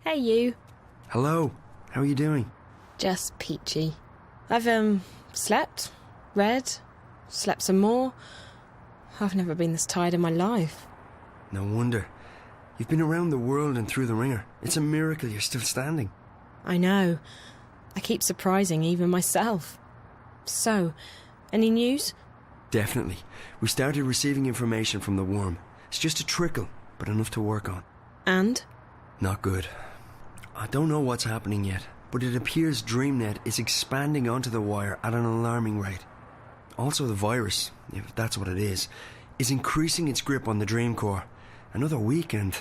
Hey, you. Hello. How are you doing? Just peachy. I've, slept, read, slept some more. I've never been this tired in my life. No wonder. You've been around the world and through the ringer. It's a miracle you're still standing. I know. I keep surprising even myself. So, any news? Definitely. We started receiving information from the worm. It's just a trickle, but enough to work on. And? Not good. I don't know what's happening yet, but it appears DreamNet is expanding onto the wire at an alarming rate. Also the virus, if that's what it is increasing its grip on the dream core. Another week and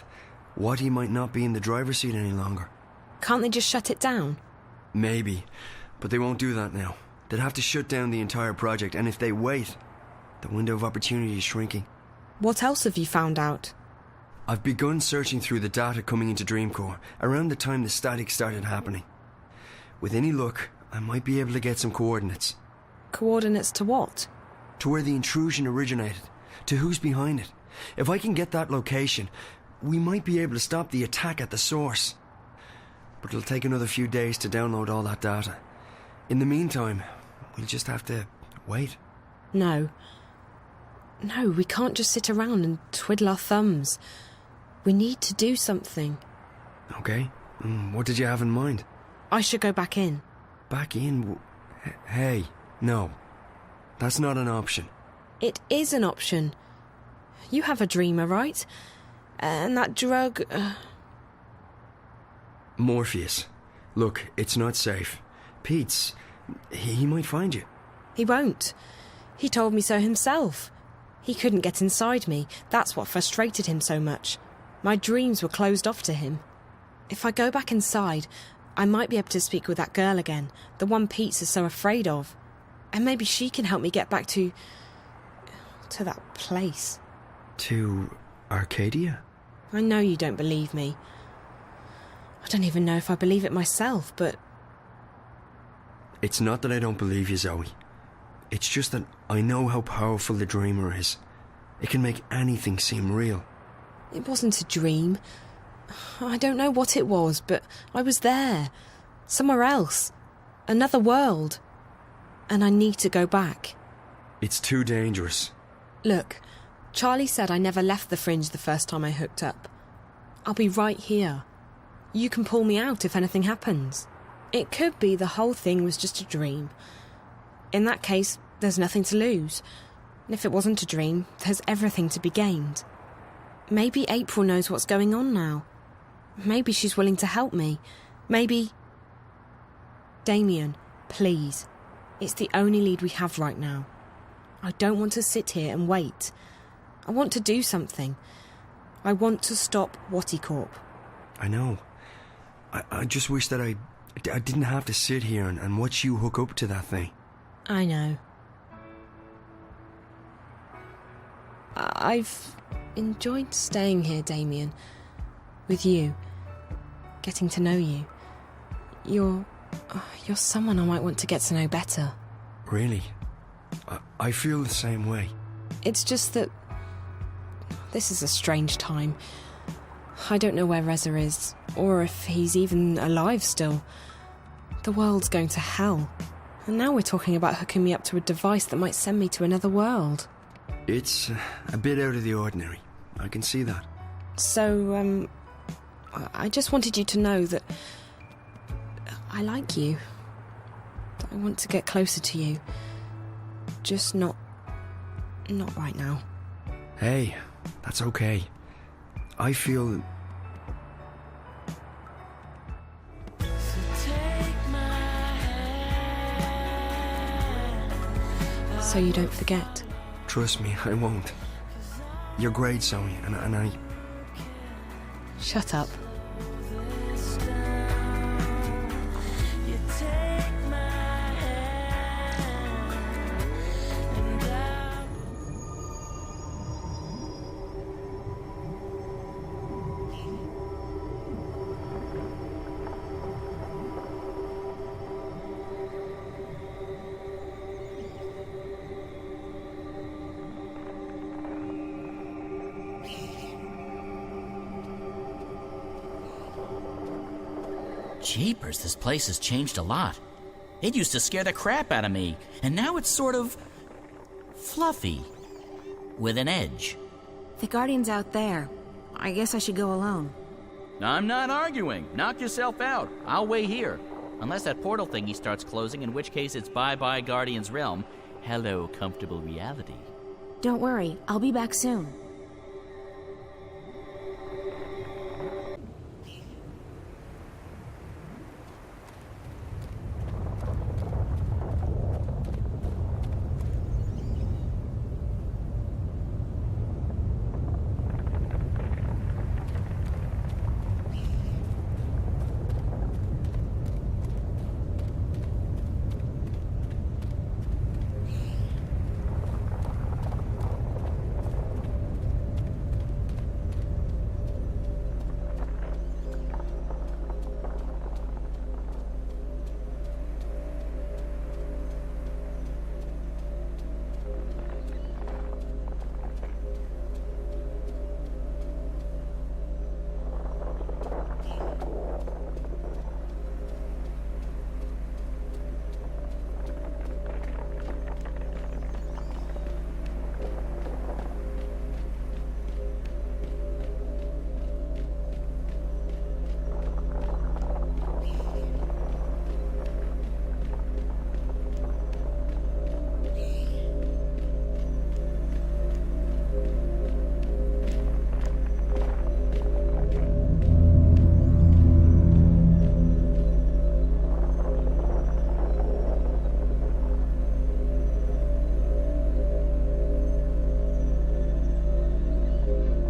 Watty might not be in the driver's seat any longer. Can't they just shut it down? Maybe, but they won't do that now. They'd have to shut down the entire project, and if they wait, the window of opportunity is shrinking. What else have you found out? I've begun searching through the data coming into Dreamcore around the time the static started happening. With any luck, I might be able to get some coordinates. Coordinates to what? To where the intrusion originated, to who's behind it. If I can get that location, we might be able to stop the attack at the source. But it'll take another few days to download all that data. In the meantime, we'll just have to wait. No. No, we can't just sit around and twiddle our thumbs. We need to do something. Okay. What did you have in mind? I should go back in. Back in? Hey, no. That's not an option. It is an option. You have a dreamer, right? And that drug... Morpheus. Look, it's not safe. Pete's... he might find you. He won't. He told me so himself. He couldn't get inside me. That's what frustrated him so much. My dreams were closed off to him. If I go back inside, I might be able to speak with that girl again, the one Pete's is so afraid of. And maybe she can help me get back to that place. To Arcadia? I know you don't believe me. I don't even know if I believe it myself, but... It's not that I don't believe you, Zoe. It's just that I know how powerful the dreamer is. It can make anything seem real. It wasn't a dream. I don't know what it was, but I was there. Somewhere else. Another world. And I need to go back. It's too dangerous. Look, Charlie said I never left the fringe the first time I hooked up. I'll be right here. You can pull me out if anything happens. It could be the whole thing was just a dream. In that case, there's nothing to lose. And if it wasn't a dream, there's everything to be gained. Maybe April knows what's going on now. Maybe she's willing to help me. Maybe... Damien, please. It's the only lead we have right now. I don't want to sit here and wait. I want to do something. I want to stop Watty Corp. I know. I just wish that I didn't have to sit here and watch you hook up to that thing. I know. I've enjoyed staying here, Damien. With you. Getting to know you. You're someone I might want to get to know better. Really? I feel the same way. It's just that... this is a strange time. I don't know where Reza is, or if he's even alive still. The world's going to hell. And now we're talking about hooking me up to a device that might send me to another world. It's a bit out of the ordinary. I can see that. So, I just wanted you to know that I like you. That I want to get closer to you. Just not right now. Hey, that's okay. I feel... So you don't forget. Trust me, I won't. You're great, Zoe, and I... Shut up. Jeepers, this place has changed a lot. It used to scare the crap out of me, and now it's sort of fluffy, with an edge. The Guardian's out there. I guess I should go alone. I'm not arguing. Knock yourself out. I'll wait here. Unless that portal thingy starts closing, in which case it's bye-bye Guardian's realm. Hello, comfortable reality. Don't worry, I'll be back soon.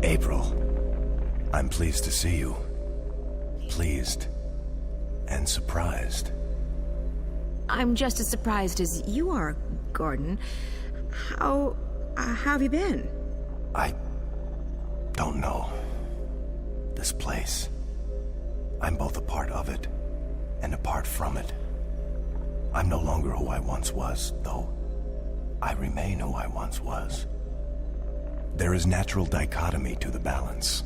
April, I'm pleased to see you. Pleased and surprised. I'm just as surprised as you are, Gordon. How have you been? I don't know. This place. I'm both a part of it and apart from it. I'm no longer who I once was, though I remain who I once was. There is natural dichotomy to the balance.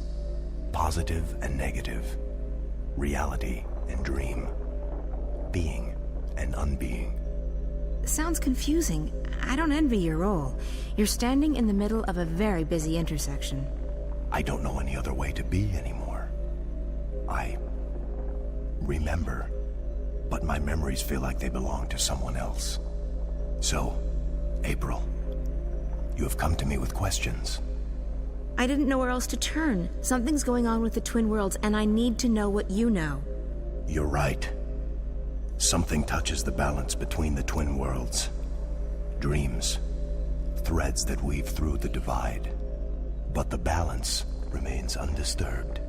Positive and negative. Reality and dream. Being and unbeing. Sounds confusing. I don't envy your role. You're standing in the middle of a very busy intersection. I don't know any other way to be anymore. I remember, but my memories feel like they belong to someone else. So, April, you have come to me with questions. I didn't know where else to turn. Something's going on with the Twin Worlds, and I need to know what you know. You're right. Something touches the balance between the Twin Worlds. Dreams. Threads that weave through the divide. But the balance remains undisturbed.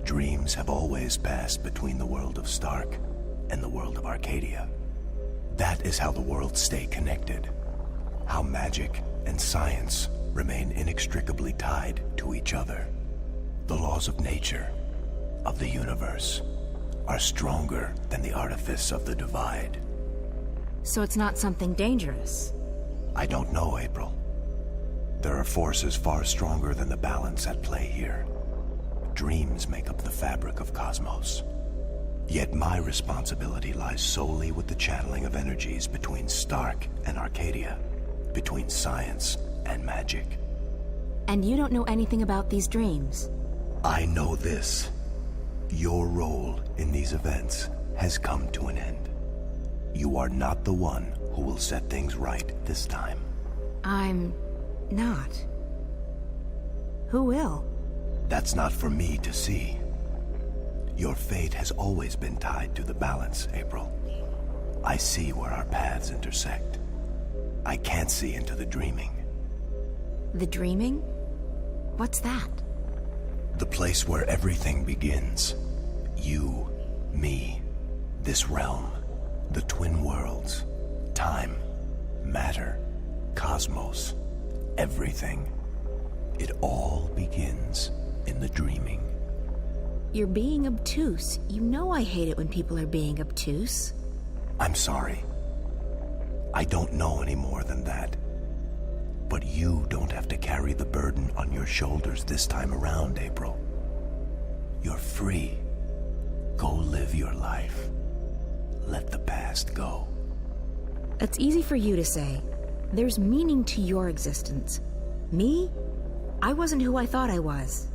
Dreams have always passed between the world of Stark and the world of Arcadia. That is how the worlds stay connected. How magic and science remain inextricably tied to each other. The laws of nature, of the universe, are stronger than the artifice of the divide. So it's not something dangerous? I don't know, April. There are forces far stronger than the balance at play here. Dreams make up the fabric of cosmos. Yet my responsibility lies solely with the channeling of energies between Stark and Arcadia, between science and magic. And you don't know anything about these dreams? I know this. Your role in these events has come to an end. You are not the one who will set things right this time. I'm not. Who will? That's not for me to see. Your fate has always been tied to the balance, April. I see where our paths intersect. I can't see into the dreaming. The dreaming? What's that? The place where everything begins. You, me, this realm, the Twin Worlds, time, matter, cosmos, everything. It all begins in the dreaming. You're being obtuse. You know I hate it when people are being obtuse. I'm sorry. I don't know any more than that. But you don't have to carry the burden on your shoulders this time around, April. You're free. Go live your life. Let the past go. That's easy for you to say. There's meaning to your existence. Me? I wasn't who I thought I was.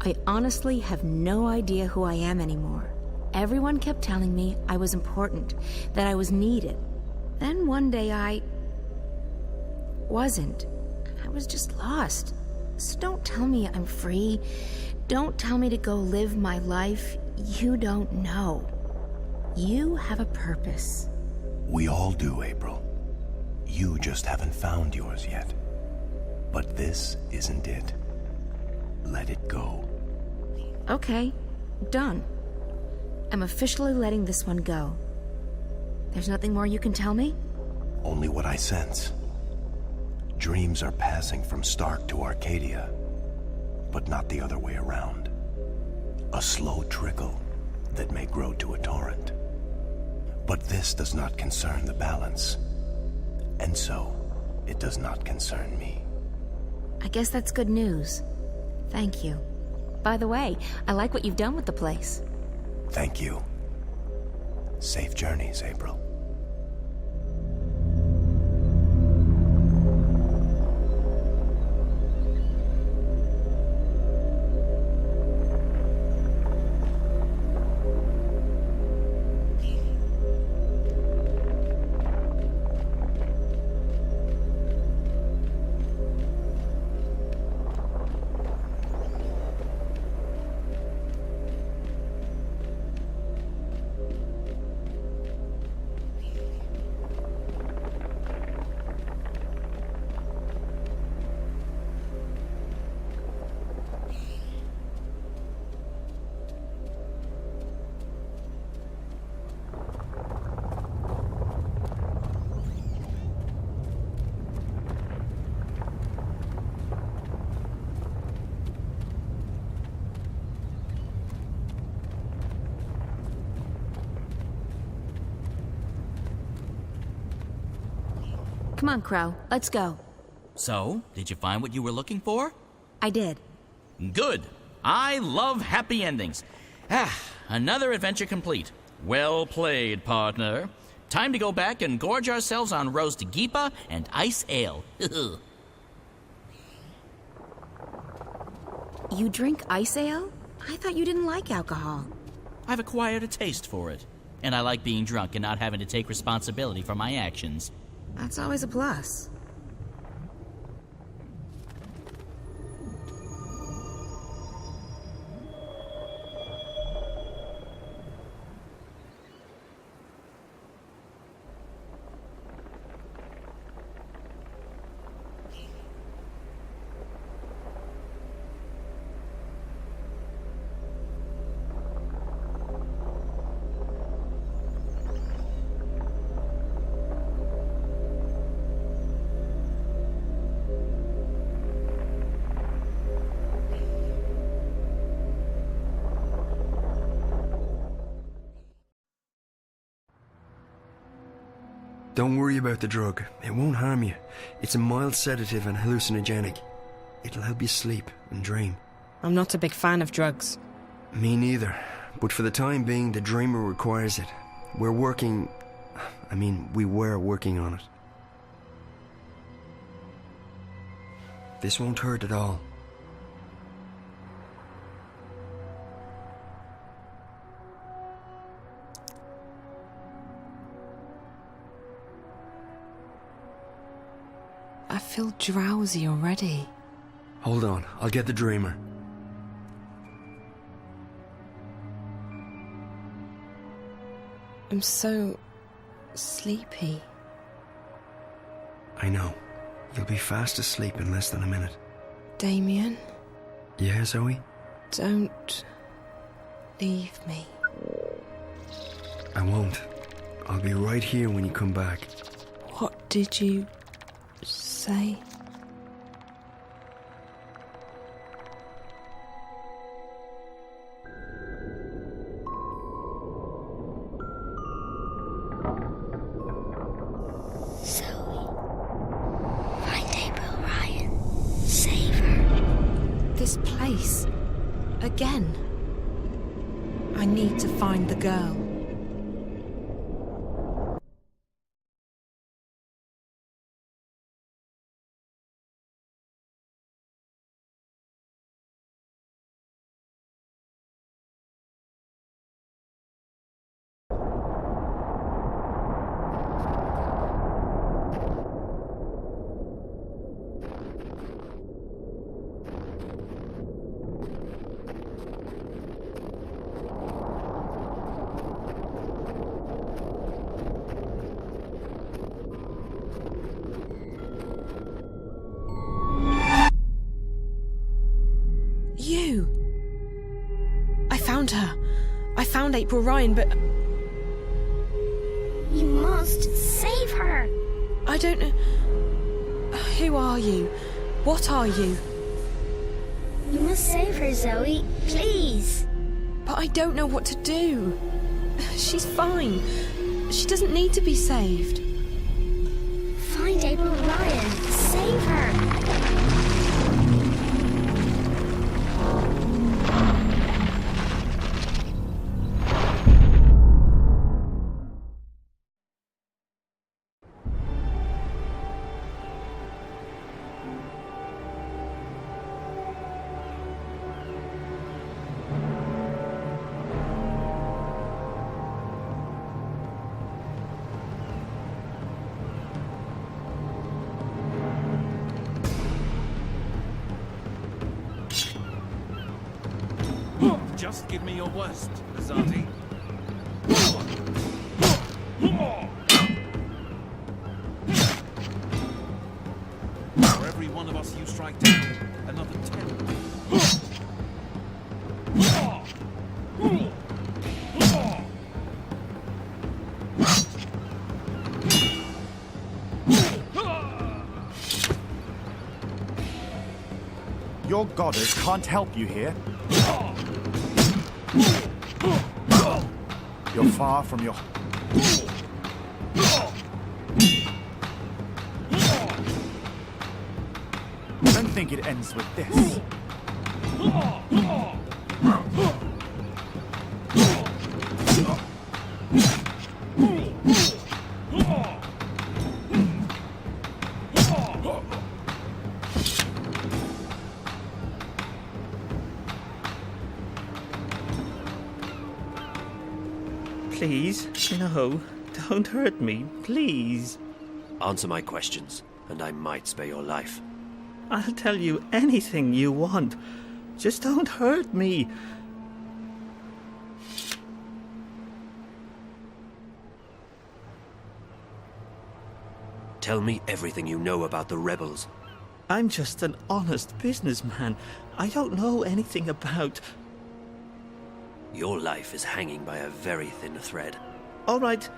I honestly have no idea who I am anymore. Everyone kept telling me I was important, that I was needed. Then one day I wasn't. I was just lost. So don't tell me I'm free. Don't tell me to go live my life. You don't know. You have a purpose. We all do, April. You just haven't found yours yet. But this isn't it. Let it go. Okay, done. I'm officially letting this one go. There's nothing more you can tell me? Only what I sense. Dreams are passing from Stark to Arcadia, but not the other way around. A slow trickle that may grow to a torrent. But this does not concern the balance, and so it does not concern me. I guess that's good news. Thank you. By the way, I like what you've done with the place. Thank you. Safe journeys, April. Come on, Crow. Let's go. So, did you find what you were looking for? I did. Good. I love happy endings. Another adventure complete. Well played, partner. Time to go back and gorge ourselves on roast geepa and ice ale. You drink ice ale? I thought you didn't like alcohol. I've acquired a taste for it. And I like being drunk and not having to take responsibility for my actions. That's always a plus. Don't worry about the drug. It won't harm you. It's a mild sedative and hallucinogenic. It'll help you sleep and dream. I'm not a big fan of drugs. Me neither. But for the time being, the dreamer requires it. We were working on it. This won't hurt at all. I feel drowsy already. Hold on, I'll get the dreamer. I'm so sleepy. I know. You'll be fast asleep in less than a minute. Damien, Yeah, Zoe? don't leave me. I won't. I'll be right here when you come back. What did you say? Zoe, find Eipril Ryan. Save her. This place. Again. I need to find the girl. You! I found her. I found Eïpril Ryan, but... You must save her. I don't know... Who are you? What are you? You must save her, Zoe. Please. But I don't know what to do. She's fine. She doesn't need to be saved. Find Eïpril Ryan. Save her. Just give me your worst, Azati. For every one of us you strike down, another 10. Your goddess can't help you here. You're far from your... Don't think it ends with this. Please, no, don't hurt me, please. Answer my questions, and I might spare your life. I'll tell you anything you want. Just don't hurt me. Tell me everything you know about the rebels. I'm just an honest businessman. I don't know anything about... Your life is hanging by a very thin thread. All right.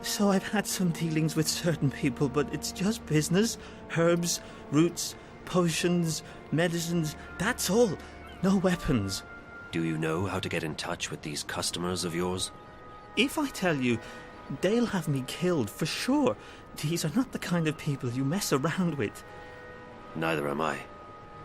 So I've had some dealings with certain people, but it's just business. Herbs, roots, potions, medicines, that's all. No weapons. Do you know how to get in touch with these customers of yours? If I tell you, they'll have me killed for sure. These are not the kind of people you mess around with. Neither am I.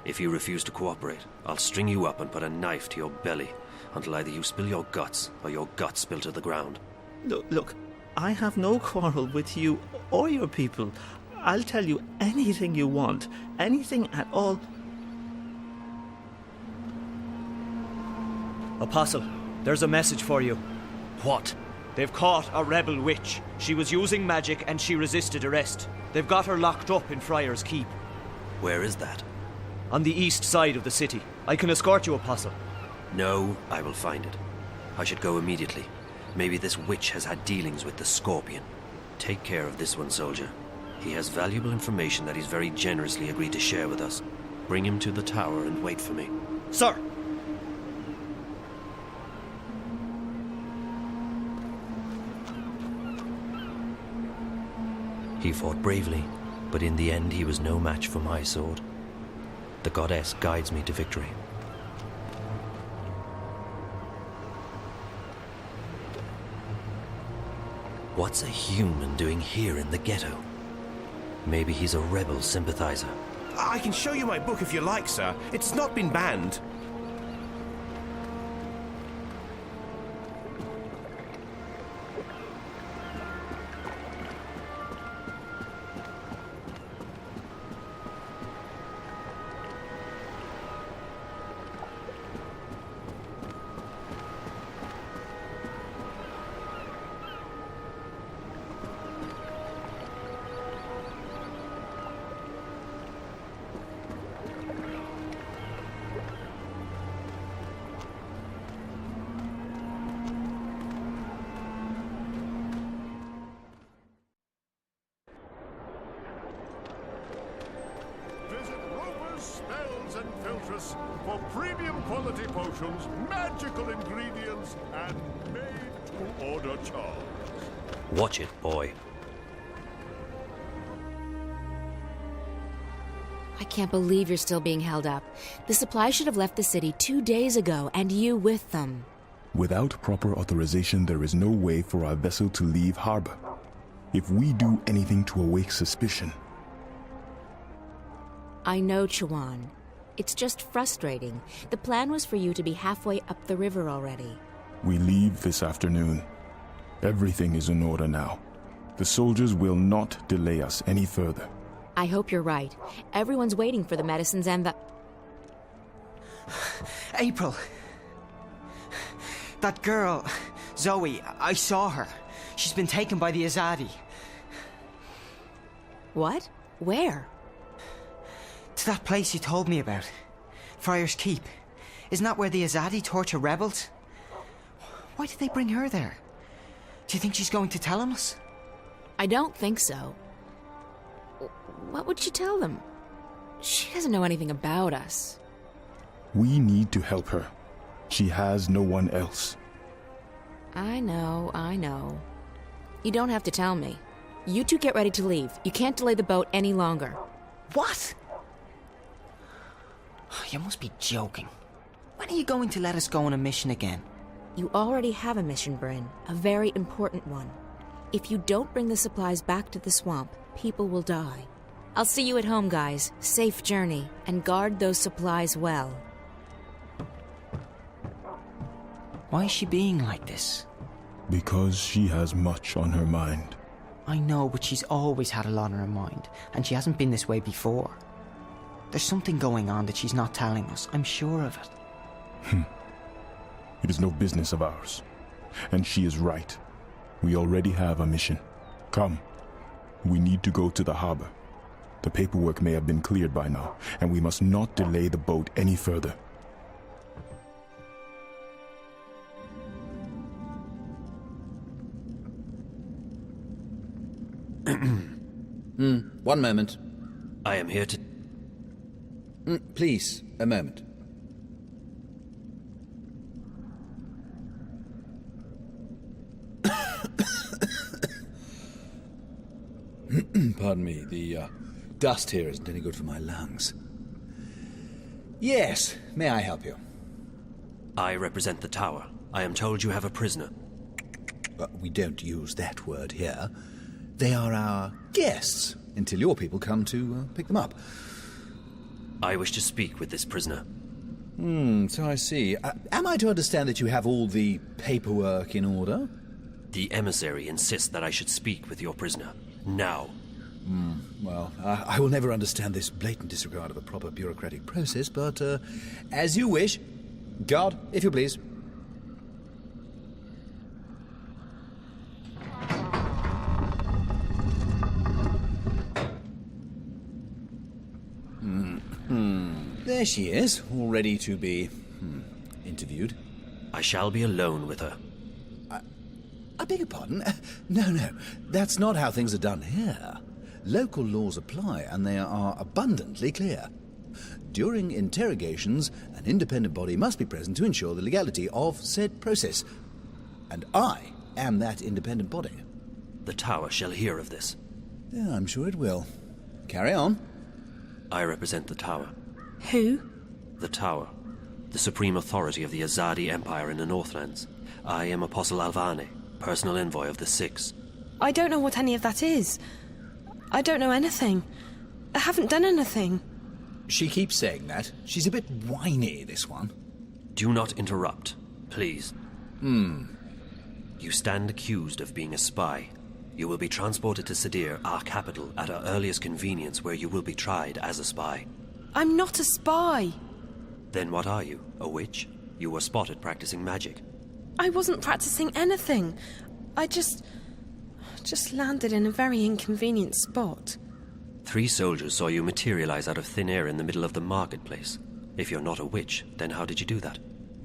If you refuse to cooperate, I'll string you up and put a knife to your belly until either you spill your guts or your guts spill to the ground. Look, I have no quarrel with you or your people. I'll tell you anything you want, anything at all. Apostle, there's a message for you. What? They've caught a rebel witch. She was using magic and she resisted arrest. They've got her locked up in Friar's Keep. Where is that? On the east side of the city. I can escort you, Apostle. No, I will find it. I should go immediately. Maybe this witch has had dealings with the Scorpion. Take care of this one, soldier. He has valuable information that he's very generously agreed to share with us. Bring him to the tower and wait for me. Sir! He fought bravely, but in the end he was no match for my sword. The goddess guides me to victory. What's a human doing here in the ghetto? Maybe he's a rebel sympathizer. I can show you my book if you like, sir. It's not been banned. spells and filters for premium quality potions, magical ingredients, and made-to-order charms. Watch it, boy. I can't believe you're still being held up. The supply should have left the city 2 days ago, and you with them. Without proper authorization, there is no way for our vessel to leave harbor. If we do anything to awake suspicion... I know, Chuan. It's just frustrating. The plan was for you to be halfway up the river already. We leave this afternoon. Everything is in order now. The soldiers will not delay us any further. I hope you're right. Everyone's waiting for the medicines and the... April! That girl, Zoe, I saw her. She's been taken by the Azadi. What? Where? To that place you told me about. Friar's Keep. Isn't that where the Azadi torture rebels? Why did they bring her there? Do you think she's going to tell us? I don't think so. What would she tell them? She doesn't know anything about us. We need to help her. She has no one else. I know. You don't have to tell me. You two get ready to leave. You can't delay the boat any longer. What? You must be joking. When are you going to let us go on a mission again? You already have a mission, Bryn. A very important one. If you don't bring the supplies back to the swamp, people will die. I'll see you at home, guys. Safe journey, and guard those supplies well. Why is she being like this? Because she has much on her mind. I know, but she's always had a lot on her mind, and she hasn't been this way before. There's something going on that she's not telling us. I'm sure of it. It is no business of ours. And she is right. We already have a mission. Come. We need to go to the harbor. The paperwork may have been cleared by now, and we must not delay the boat any further. One moment. I am here to... Please, a moment. Pardon me, the dust here isn't any good for my lungs. Yes, may I help you? I represent the tower. I am told you have a prisoner. We don't use that word here. They are our guests, until your people come to pick them up. I wish to speak with this prisoner. So I see. Am I to understand that you have all the paperwork in order? The emissary insists that I should speak with your prisoner. Now. Well, I will never understand this blatant disregard of a proper bureaucratic process, but as you wish. Guard, if you please. There she is, all ready to be interviewed. I shall be alone with her. I beg your pardon? No, that's not how things are done here. Local laws apply, and they are abundantly clear. During interrogations, an independent body must be present to ensure the legality of said process. And I am that independent body. The tower shall hear of this. Yeah, I'm sure it will. Carry on. I represent the tower. Who? The tower. The supreme authority of the Azadi Empire in the Northlands. I am Apostle Alvane, personal envoy of the Six. I don't know what any of that is. I don't know anything. I haven't done anything. She keeps saying that. She's a bit whiny, this one. Do not interrupt, please. You stand accused of being a spy. You will be transported to Sadir, our capital, at our earliest convenience, where you will be tried as a spy. I'm not a spy. Then what are you? A witch? You were spotted practicing magic. I wasn't practicing anything. I just landed in a very inconvenient spot. 3 soldiers saw you materialize out of thin air in the middle of the marketplace. If you're not a witch, then how did you do that?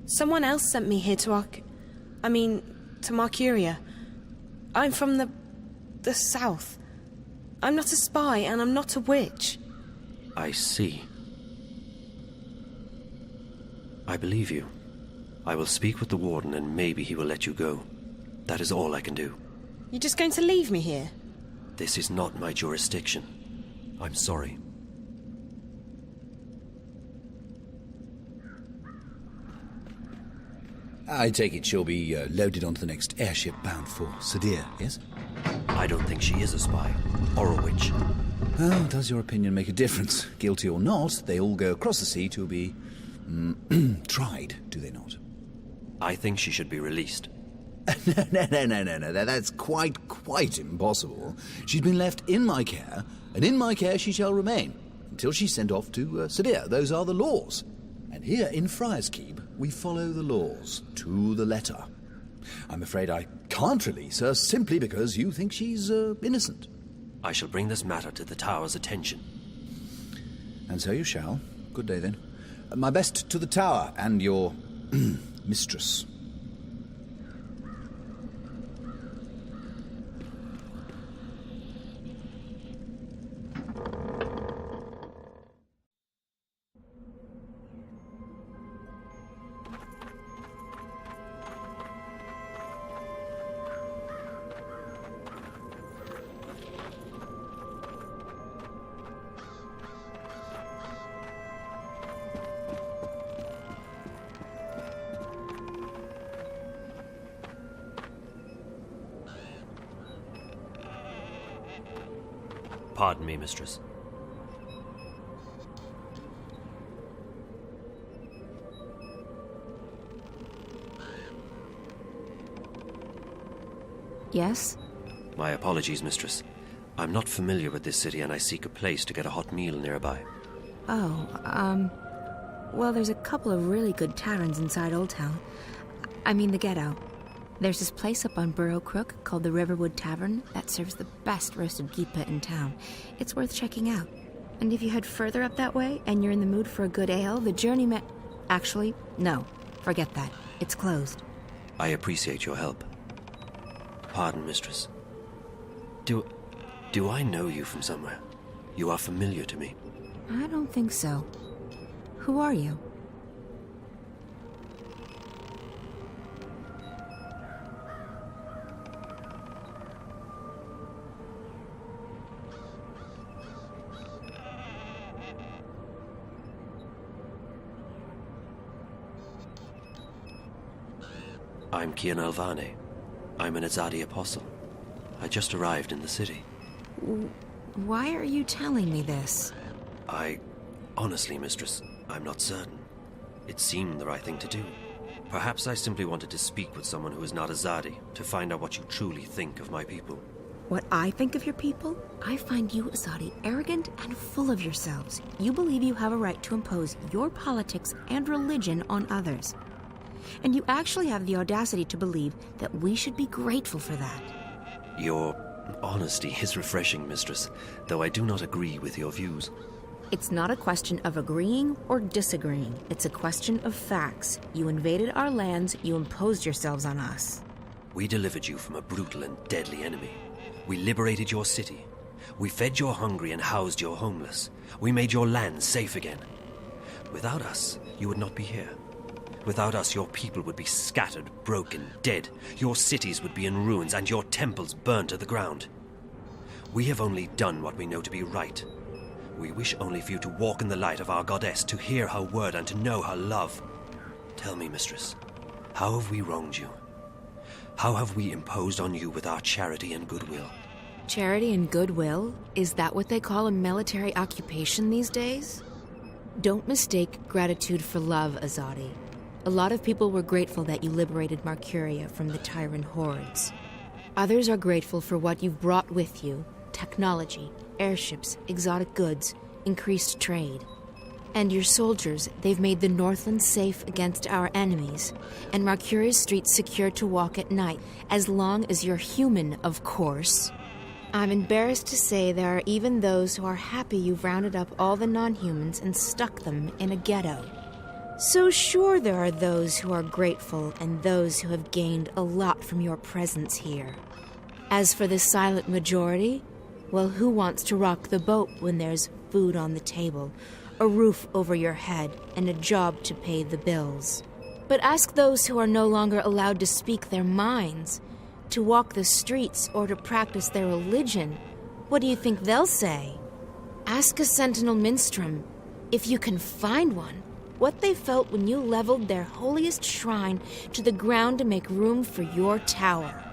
Someone else sent me here to Marcuria. I'm from the south. I'm not a spy, and I'm not a witch. I see. I believe you. I will speak with the warden and maybe he will let you go. That is all I can do. You're just going to leave me here? This is not my jurisdiction. I'm sorry. I take it she'll be loaded onto the next airship bound for Sadir, yes? I don't think she is a spy, or a witch. Well, does your opinion make a difference? Guilty or not, they all go across the sea to be tried, do they not? I think she should be released. No, that's quite impossible. She's been left in my care, and in my care she shall remain, until she's sent off to Sadir. Those are the laws. And here in Friar's Keep, we follow the laws to the letter. I'm afraid I can't release her simply because you think she's innocent. I shall bring this matter to the Tower's attention. And so you shall. Good day, then. My best to the Tower and your mistress. Pardon me, mistress. Yes? My apologies, mistress. I'm not familiar with this city and I seek a place to get a hot meal nearby. Oh, well, there's a couple of really good taverns inside Old Town. I mean the ghetto. There's this place up on Burrow Crook called the Riverwood Tavern that serves the best roasted geepa in town. It's worth checking out. And if you head further up that way and you're in the mood for a good ale, the journey Actually, no. Forget that. It's closed. I appreciate your help. Pardon, mistress. Do I know you from somewhere? You are familiar to me. I don't think so. Who are you? I'm Kian Alvane. I'm an Azadi apostle. I just arrived in the city. Why are you telling me this? Honestly, mistress, I'm not certain. It seemed the right thing to do. Perhaps I simply wanted to speak with someone who is not Azadi, to find out what you truly think of my people. What I think of your people? I find you, Azadi, arrogant and full of yourselves. You believe you have a right to impose your politics and religion on others. And you actually have the audacity to believe that we should be grateful for that. Your honesty is refreshing, mistress, though I do not agree with your views. It's not a question of agreeing or disagreeing. It's a question of facts. You invaded our lands, you imposed yourselves on us. We delivered you from a brutal and deadly enemy. We liberated your city. We fed your hungry and housed your homeless. We made your land safe again. Without us, you would not be here. Without us, your people would be scattered, broken, dead. Your cities would be in ruins and your temples burned to the ground. We have only done what we know to be right. We wish only for you to walk in the light of our goddess, to hear her word and to know her love. Tell me, mistress, how have we wronged you? How have we imposed on you with our charity and goodwill? Charity and goodwill? Is that what they call a military occupation these days? Don't mistake gratitude for love, Azadi. A lot of people were grateful that you liberated Marcuria from the tyrant hordes. Others are grateful for what you've brought with you: technology, airships, exotic goods, increased trade. And your soldiers, they've made the Northland safe against our enemies, and Marcuria's streets secure to walk at night, as long as you're human, of course. I'm embarrassed to say there are even those who are happy you've rounded up all the non-humans and stuck them in a ghetto. So sure, there are those who are grateful and those who have gained a lot from your presence here. As for the silent majority, well, who wants to rock the boat when there's food on the table, a roof over your head, and a job to pay the bills. But ask those who are no longer allowed to speak their minds, to walk the streets, or to practice their religion. What do you think they'll say? Ask a sentinel minstrel, if you can find one, what they felt when you leveled their holiest shrine to the ground to make room for your tower.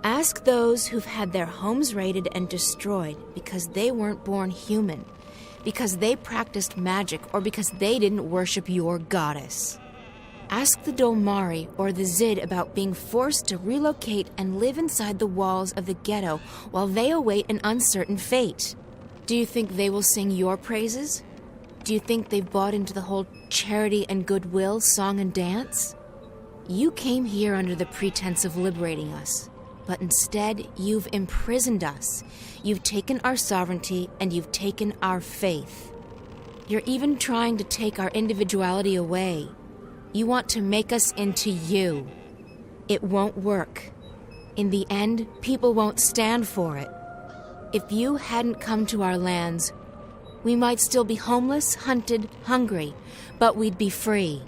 Ask those who've had their homes raided and destroyed because they weren't born human, because they practiced magic, or because they didn't worship your goddess. Ask the Dolmari or the Zid about being forced to relocate and live inside the walls of the ghetto while they await an uncertain fate. Do you think they will sing your praises? Do you think they've bought into the whole charity and goodwill song and dance? You came here under the pretense of liberating us, but instead you've imprisoned us. You've taken our sovereignty and you've taken our faith. You're even trying to take our individuality away. You want to make us into you. It won't work. In the end, people won't stand for it. If you hadn't come to our lands, we might still be homeless, hunted, hungry, but we'd be free.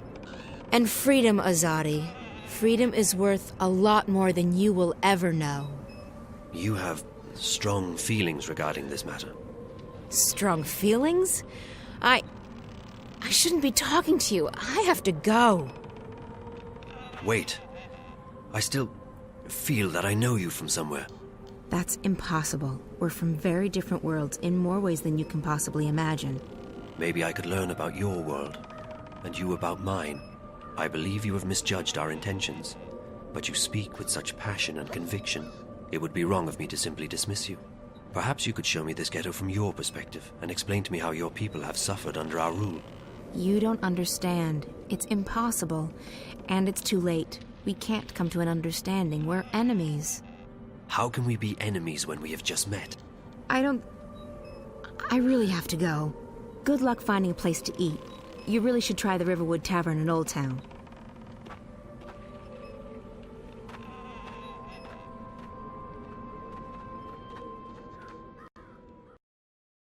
And freedom, Azadi, freedom is worth a lot more than you will ever know. You have strong feelings regarding this matter. Strong feelings? I shouldn't be talking to you. I have to go. Wait. I still feel that I know you from somewhere. That's impossible. We're from very different worlds in more ways than you can possibly imagine. Maybe I could learn about your world, and you about mine. I believe you have misjudged our intentions, but you speak with such passion and conviction. It would be wrong of me to simply dismiss you. Perhaps you could show me this ghetto from your perspective, and explain to me how your people have suffered under our rule. You don't understand. It's impossible. And it's too late. We can't come to an understanding. We're enemies. How can we be enemies when we have just met? I really have to go. Good luck finding a place to eat. You really should try the Riverwood Tavern in Old Town.